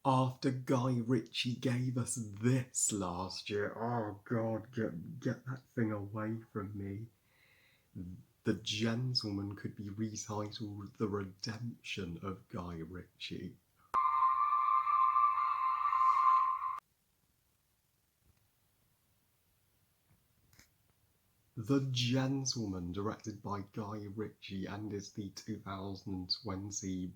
After Guy Ritchie gave us this last year, oh god, get that thing away from me. The Gentleman could be retitled The Redemption of Guy Ritchie. The Gentleman, directed by Guy Ritchie, and is the 2020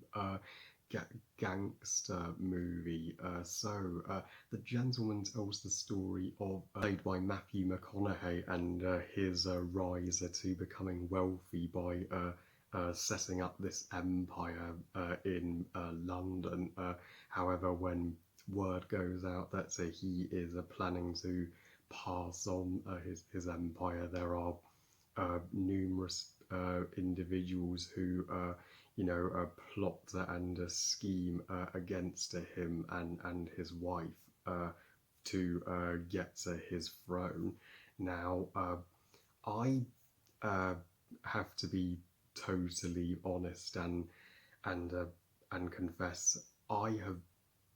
gangster movie. The Gentleman tells the story of, played by Matthew McConaughey, and his rise to becoming wealthy by setting up this empire in London. However, when word goes out that he is planning to pass on his empire, there are numerous individuals who plot and scheme against him and his wife to get his throne. Now, I have to be totally honest and confess I have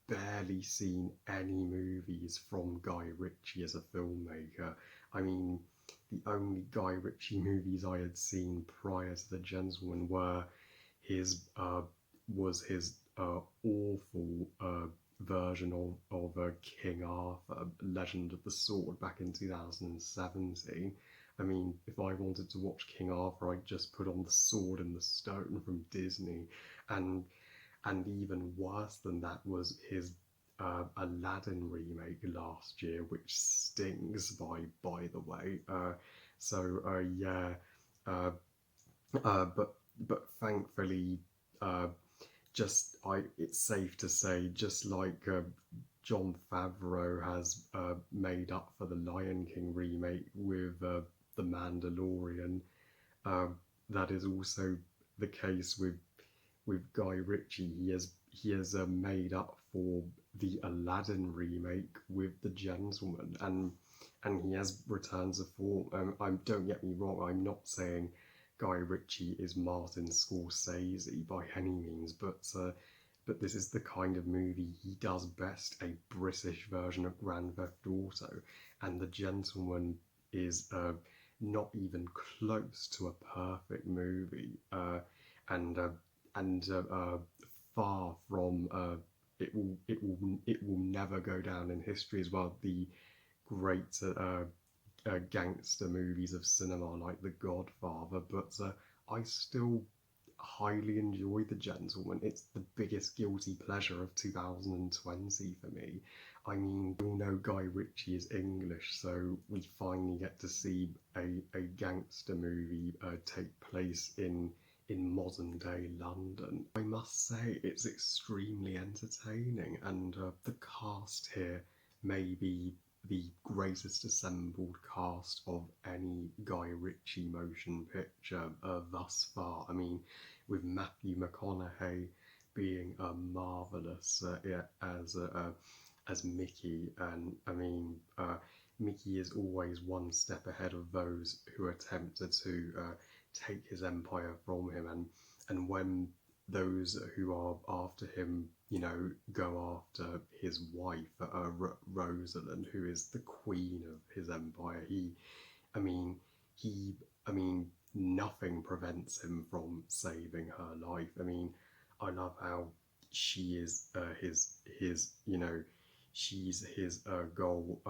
barely seen any movies from Guy Ritchie as a filmmaker. I mean, the only Guy Ritchie movies I had seen prior to The Gentleman were his awful version of King Arthur, Legend of the Sword, back in 2017. I mean, if I wanted to watch King Arthur, I'd just put on The Sword in the Stone from Disney, and even worse than that was his Aladdin remake last year, which stings by the way. Yeah, uh, but thankfully, uh, it's safe to say, just like Jon Favreau has made up for the Lion King remake with The Mandalorian, uh, that is also the case with Guy Ritchie. He has made up for the Aladdin remake with The Gentleman, and he has returned to form. Don't get me wrong, I'm not saying Guy Ritchie is Martin Scorsese by any means, but this is the kind of movie he does best, a British version of Grand Theft Auto, and The Gentleman is not even close to a perfect movie, and far from it will never go down in history as well. The great gangster movies of cinema like The Godfather, but I still highly enjoy The Gentleman. It's the biggest guilty pleasure of 2020 for me. I mean, we all know Guy Ritchie is English, so we finally get to see a gangster movie take place in modern day London. I must say it's extremely entertaining, and the cast here may be the greatest assembled cast of any Guy Ritchie motion picture thus far. I mean, with Matthew McConaughey being marvellous as Mickey, and I mean, Mickey is always one step ahead of those who attempted to take his empire from him, and when those who are after him, go after his wife, Rosalind, who is the queen of his empire. I mean, I mean, nothing prevents him from saving her life. I mean, I love how she is she's his goal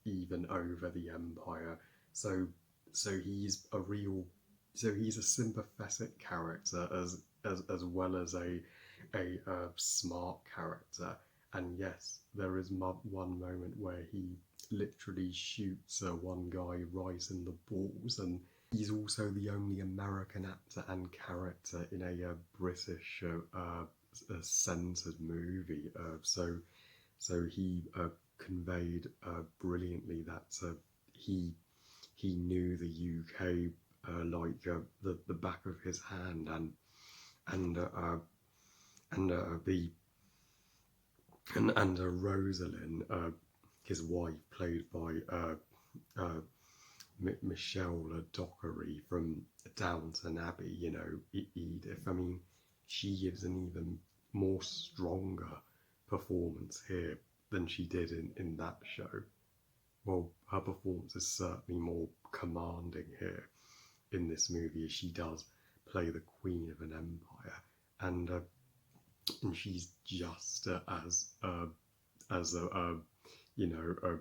even over the empire. So, he's a real, he's a sympathetic character as well as a smart character. And yes, there is one moment where he literally shoots one guy right in the balls, and he's also the only American actor and character in a British centered movie. So he conveyed brilliantly that he knew the UK like the back of his hand, and the and Rosalind, his wife, played by Michelle Dockery from Downton Abbey, Edith. I mean, she gives an even more stronger performance here than she did in that show. Well, her performance is certainly more commanding here in this movie, as she does play the queen of an empire, and she's just as you know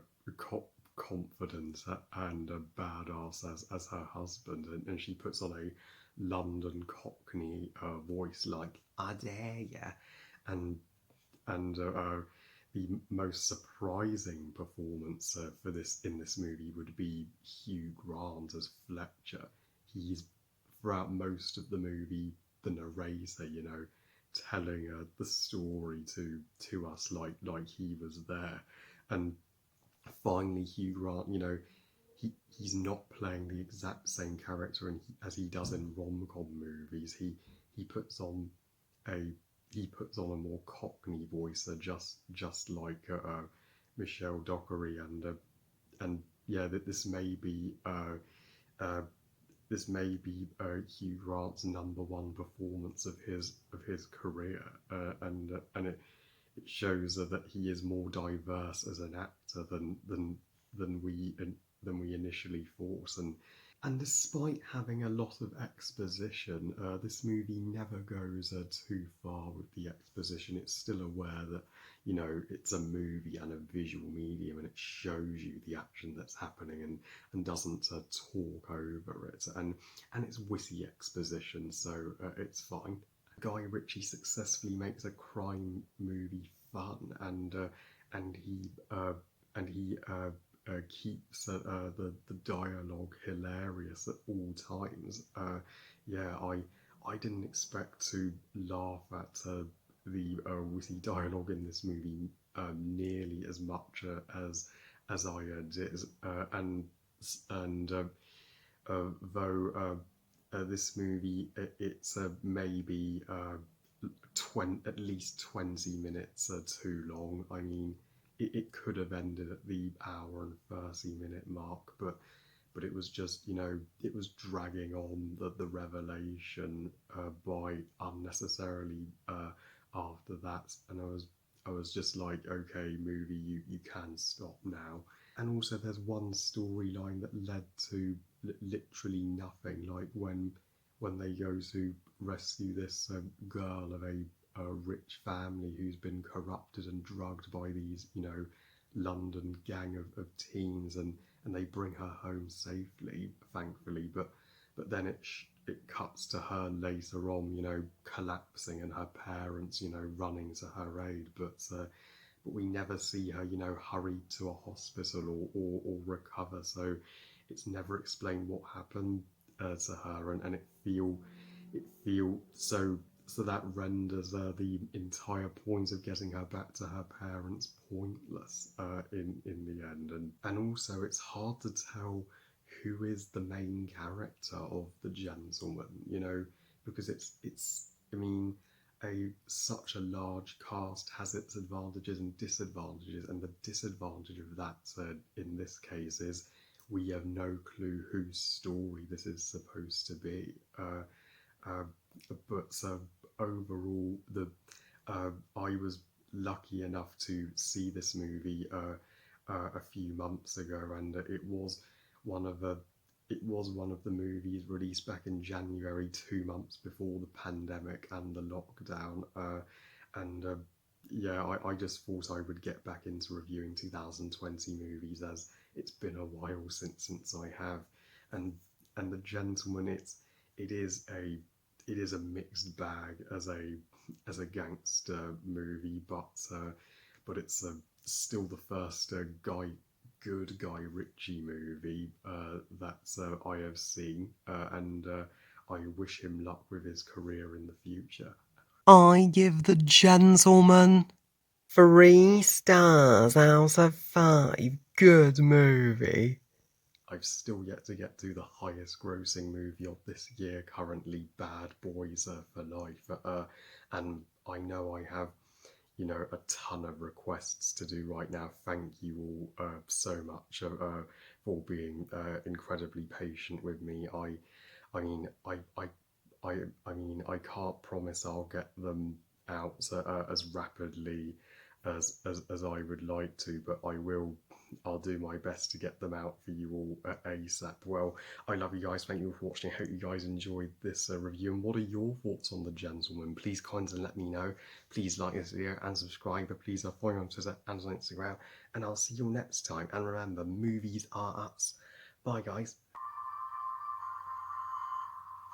confident and a badass as her husband, and she puts on a London Cockney voice like "I dare ya," and the most surprising performance for this in this movie would be Hugh Grant as Fletcher. He's throughout most of the movie the narrator, telling the story to us like he was there, and finally Hugh Grant, he's not playing the exact same character as he does in rom-com movies. He puts on a he puts on a more Cockney voice, just like Michelle Dockery, and yeah, that uh, this may be Hugh Grant's #1 performance of his career, and it shows that he is more diverse as an actor than we than we initially thought, and despite having a lot of exposition, this movie never goes too far with the exposition. It's still aware that, it's a movie and a visual medium, and it shows you the action that's happening, and doesn't talk over it. And it's witty exposition, so it's fine. Guy Ritchie successfully makes a crime movie fun, and he keeps the dialogue hilarious at all times. Yeah, I didn't expect to laugh at the witty dialogue in this movie nearly as much as I did, and though this movie it's maybe at least 20 minutes too long. I mean, it could have ended at the hour and 30-minute mark, but it was just, it was dragging on the revelation by unnecessarily after that, and I was just like, okay, movie, you can stop now. And also, there's one storyline that led to literally nothing, like when they go to rescue this girl of a rich family who's been corrupted and drugged by these, London gang of teens, and they bring her home safely, thankfully. But then it cuts to her later on, collapsing, and her parents, running to her aid. But we never see her, hurried to a hospital or recover. So it's never explained what happened to her, and it feel so that renders the entire point of getting her back to her parents pointless in the end, and also it's hard to tell who is the main character of The Gentleman, because it's I mean, such a large cast has its advantages and disadvantages, and the disadvantage of that in this case is we have no clue whose story this is supposed to be. Uh, but overall, I was lucky enough to see this movie a few months ago, and one of the it was one of the movies released back in January, 2 months before the pandemic and the lockdown. And yeah, I just thought I would get back into reviewing 2020 movies, as it's been a while since I have. And The Gentleman, it is a mixed bag as a gangster movie, but it's still the first good Guy Ritchie movie that I have seen, and I wish him luck with his career in the future. I give The Gentleman 3 stars out of 5. Good movie. I've still yet to get to the highest grossing movie of this year, currently Bad Boys for Life, and I know I have a ton of requests to do right now. Thank you all so much for being incredibly patient with me. I mean, I mean, I can't promise I'll get them out as rapidly as I would like to, but I'll do my best to get them out for you all ASAP. Well, I love you guys. Thank you for watching. I hope you guys enjoyed this review. And what are your thoughts on The Gentleman? Please kindly let me know. Please like this video and subscribe. But please follow me on Twitter and on Instagram. And I'll see you all next time. And remember, movies are us. Bye, guys.